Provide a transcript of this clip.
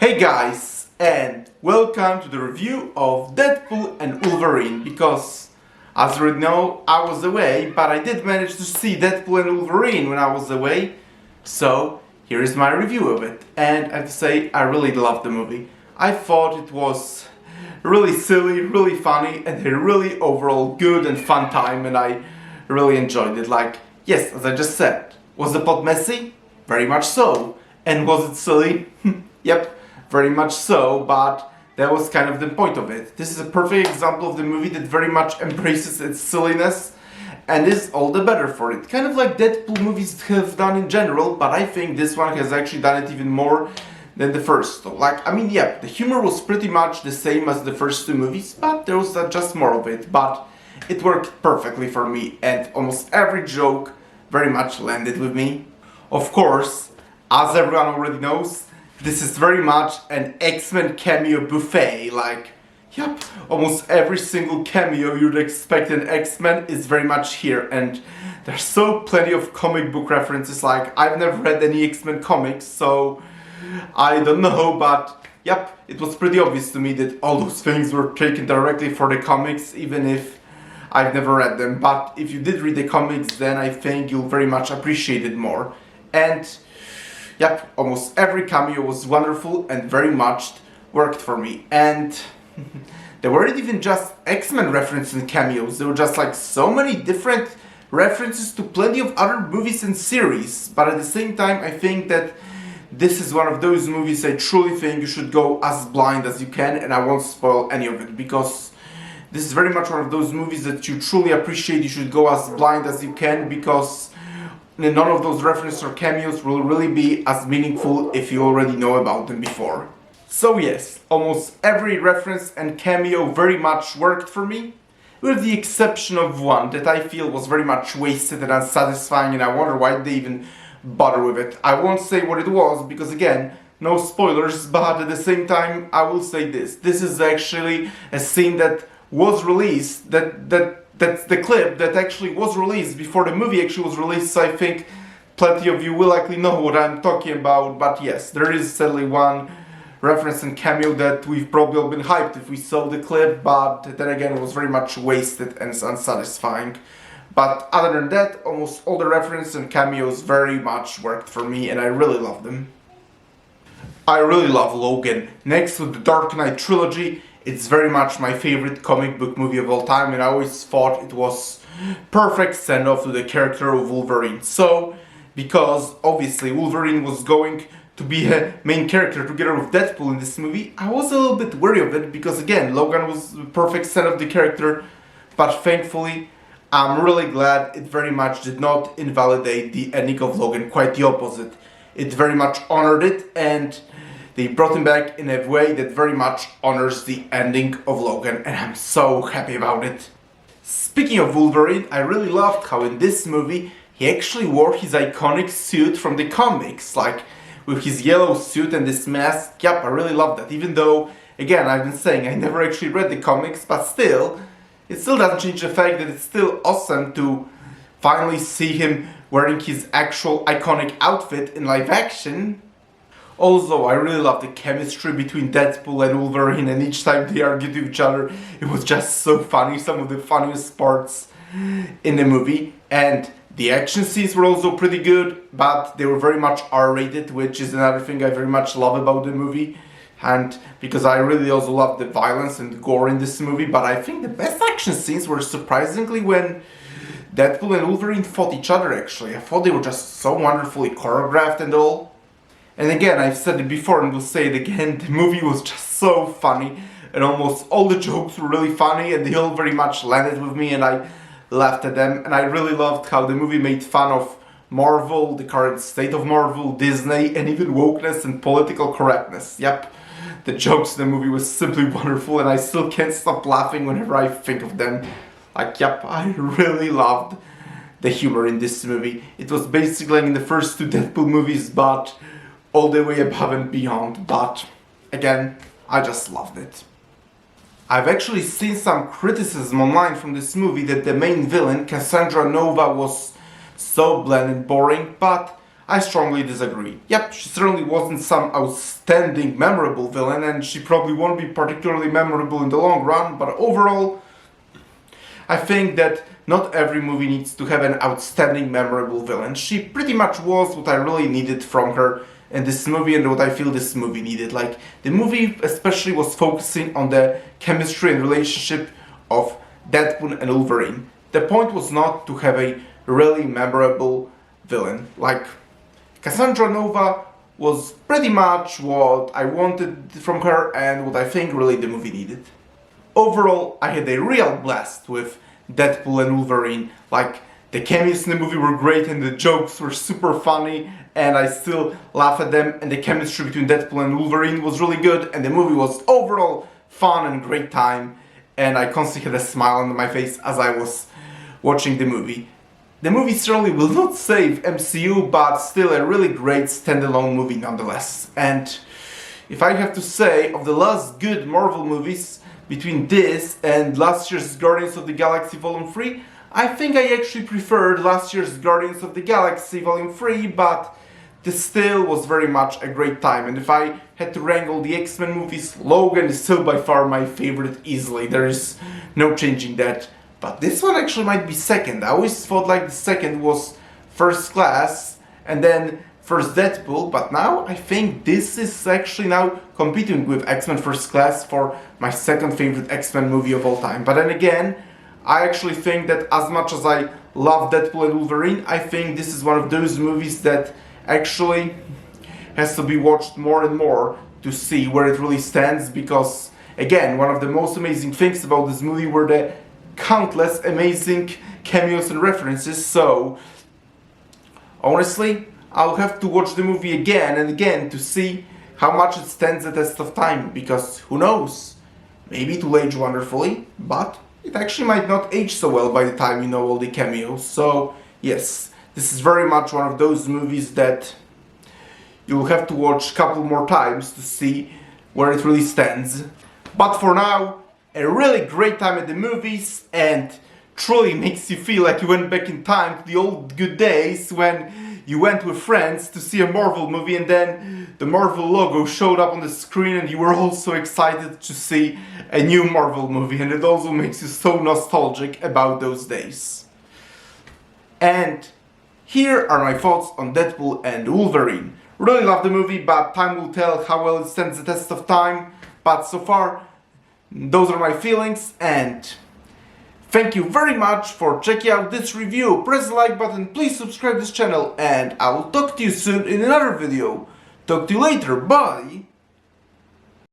Hey guys, and welcome to the review of Deadpool and Wolverine, because as you already know, I was away, but I did manage to see Deadpool and Wolverine when I was away, so here is my review of it. And I have to say, I really loved the movie. I thought it was really silly, really funny, and a really overall good and fun time, and I really enjoyed it. Like, yes, as I just said, was the plot messy? Very much so. And was it silly? Yep, very much so, but that was kind of the point of it. This is a perfect example of the movie that very much embraces its silliness and is all the better for it. Kind of like Deadpool movies have done in general, but I think this one has actually done it even more than the first. Like, I mean, yeah, the humor was pretty much the same as the first two movies, but there was just more of it. But it worked perfectly for me, and almost every joke very much landed with me. Of course, as everyone already knows, this is very much an X-Men cameo buffet. Like, yep, almost every single cameo you'd expect in X-Men is very much here, and there's so plenty of comic book references. Like, I've never read any X-Men comics, so I don't know, but yep, it was pretty obvious to me that all those things were taken directly for the comics, even if I've never read them. But if you did read the comics, then I think you'll very much appreciate it more. And yep, almost every cameo was wonderful and very much worked for me. And there weren't even just X-Men references and cameos, there were just like so many different references to plenty of other movies and series. But at the same time, I think that this is one of those movies I truly think you should go as blind as you can, and I won't spoil any of it, because this is very much one of those movies that you truly appreciate. You should go as blind as you can, because none of those references or cameos will really be as meaningful if you already know about them before. So yes, almost every reference and cameo very much worked for me, with the exception of one that I feel was very much wasted and unsatisfying, and I wonder why they even bother with it. I won't say what it was, because again, no spoilers, but at the same time I will say this. This is actually a scene that was released, that's the clip that actually was released before the movie actually was released, so I think plenty of you will likely know what I'm talking about. But yes, there is sadly one reference and cameo that we've probably all been hyped if we saw the clip, but then again it was very much wasted and unsatisfying. But other than that, almost all the references and cameos very much worked for me, and I really love them. I really love Logan. Next to the Dark Knight trilogy, it's very much my favorite comic book movie of all time, and I always thought it was perfect send-off to the character of Wolverine. So, because obviously Wolverine was going to be a main character together with Deadpool in this movie, I was a little bit wary of it, because again, Logan was the perfect send-off the character, but thankfully, I'm really glad it very much did not invalidate the ending of Logan, quite the opposite. It very much honored it, and they brought him back in a way that very much honors the ending of Logan, and I'm so happy about it. Speaking of Wolverine, I really loved how in this movie he actually wore his iconic suit from the comics, like with his yellow suit and this mask. Yep, I really loved that, even though, again, I've been saying I never actually read the comics, but still, it still doesn't change the fact that it's still awesome to finally see him wearing his actual iconic outfit in live action. Also, I really love the chemistry between Deadpool and Wolverine, and each time they argued with each other, it was just so funny, some of the funniest parts in the movie. And the action scenes were also pretty good, but they were very much R-rated, which is another thing I very much love about the movie. And because I really also love the violence and gore in this movie, but I think the best action scenes were surprisingly when Deadpool and Wolverine fought each other, actually. I thought they were just so wonderfully choreographed and all. And again, I've said it before and will say it again, the movie was just so funny, and almost all the jokes were really funny, and they all very much landed with me, and I laughed at them. And I really loved how the movie made fun of Marvel, the current state of Marvel, Disney, and even wokeness and political correctness. Yep. The jokes in the movie was simply wonderful, and I still can't stop laughing whenever I think of them. Like, yep, I really loved the humor in this movie. It was basically like in the first two Deadpool movies, but all the way above and beyond. But again, I just loved it. I've actually seen some criticism online from this movie that the main villain, Cassandra Nova, was so bland and boring, but I strongly disagree. Yep, she certainly wasn't some outstanding, memorable villain, and she probably won't be particularly memorable in the long run, but overall, I think that not every movie needs to have an outstanding, memorable villain. She pretty much was what I really needed from her in this movie and what I feel this movie needed. Like, the movie especially was focusing on the chemistry and relationship of Deadpool and Wolverine. The point was not to have a really memorable villain. Like, Cassandra Nova was pretty much what I wanted from her and what I think really the movie needed. Overall, I had a real blast with Deadpool and Wolverine. Like, the cameos in the movie were great and the jokes were super funny and I still laugh at them, and the chemistry between Deadpool and Wolverine was really good, and the movie was overall fun and great time, and I constantly had a smile on my face as I was watching the movie. The movie certainly will not save MCU, but still a really great standalone movie nonetheless. And if I have to say, of the last good Marvel movies, between this and last year's Guardians of the Galaxy Volume 3, I think I actually preferred last year's Guardians of the Galaxy Volume 3, but this still was very much a great time. And if I had to rank all the X-Men movies, Logan is still by far my favorite easily. There is no changing that. But this one actually might be second. I always thought like the second was First Class and then First Deadpool, but now I think this is actually now competing with X-Men First Class for my second favorite X-Men movie of all time. But then again, I actually think that as much as I love Deadpool and Wolverine, I think this is one of those movies that actually has to be watched more and more to see where it really stands, because again, one of the most amazing things about this movie were the countless amazing cameos and references. So honestly, I'll have to watch the movie again and again to see how much it stands the test of time, because who knows, maybe it will age wonderfully, but it actually might not age so well by the time you know all the cameos. So yes, this is very much one of those movies that you'll have to watch a couple more times to see where it really stands. But for now, a really great time at the movies, and truly makes you feel like you went back in time to the old good days when you went with friends to see a Marvel movie and then the Marvel logo showed up on the screen and you were all so excited to see a new Marvel movie, and it also makes you so nostalgic about those days. And here are my thoughts on Deadpool and Wolverine. Really love the movie, but time will tell how well it stands the test of time. But so far, those are my feelings, and thank you very much for checking out this review. Press the like button, please subscribe to this channel, and I will talk to you soon in another video. Talk to you later, bye!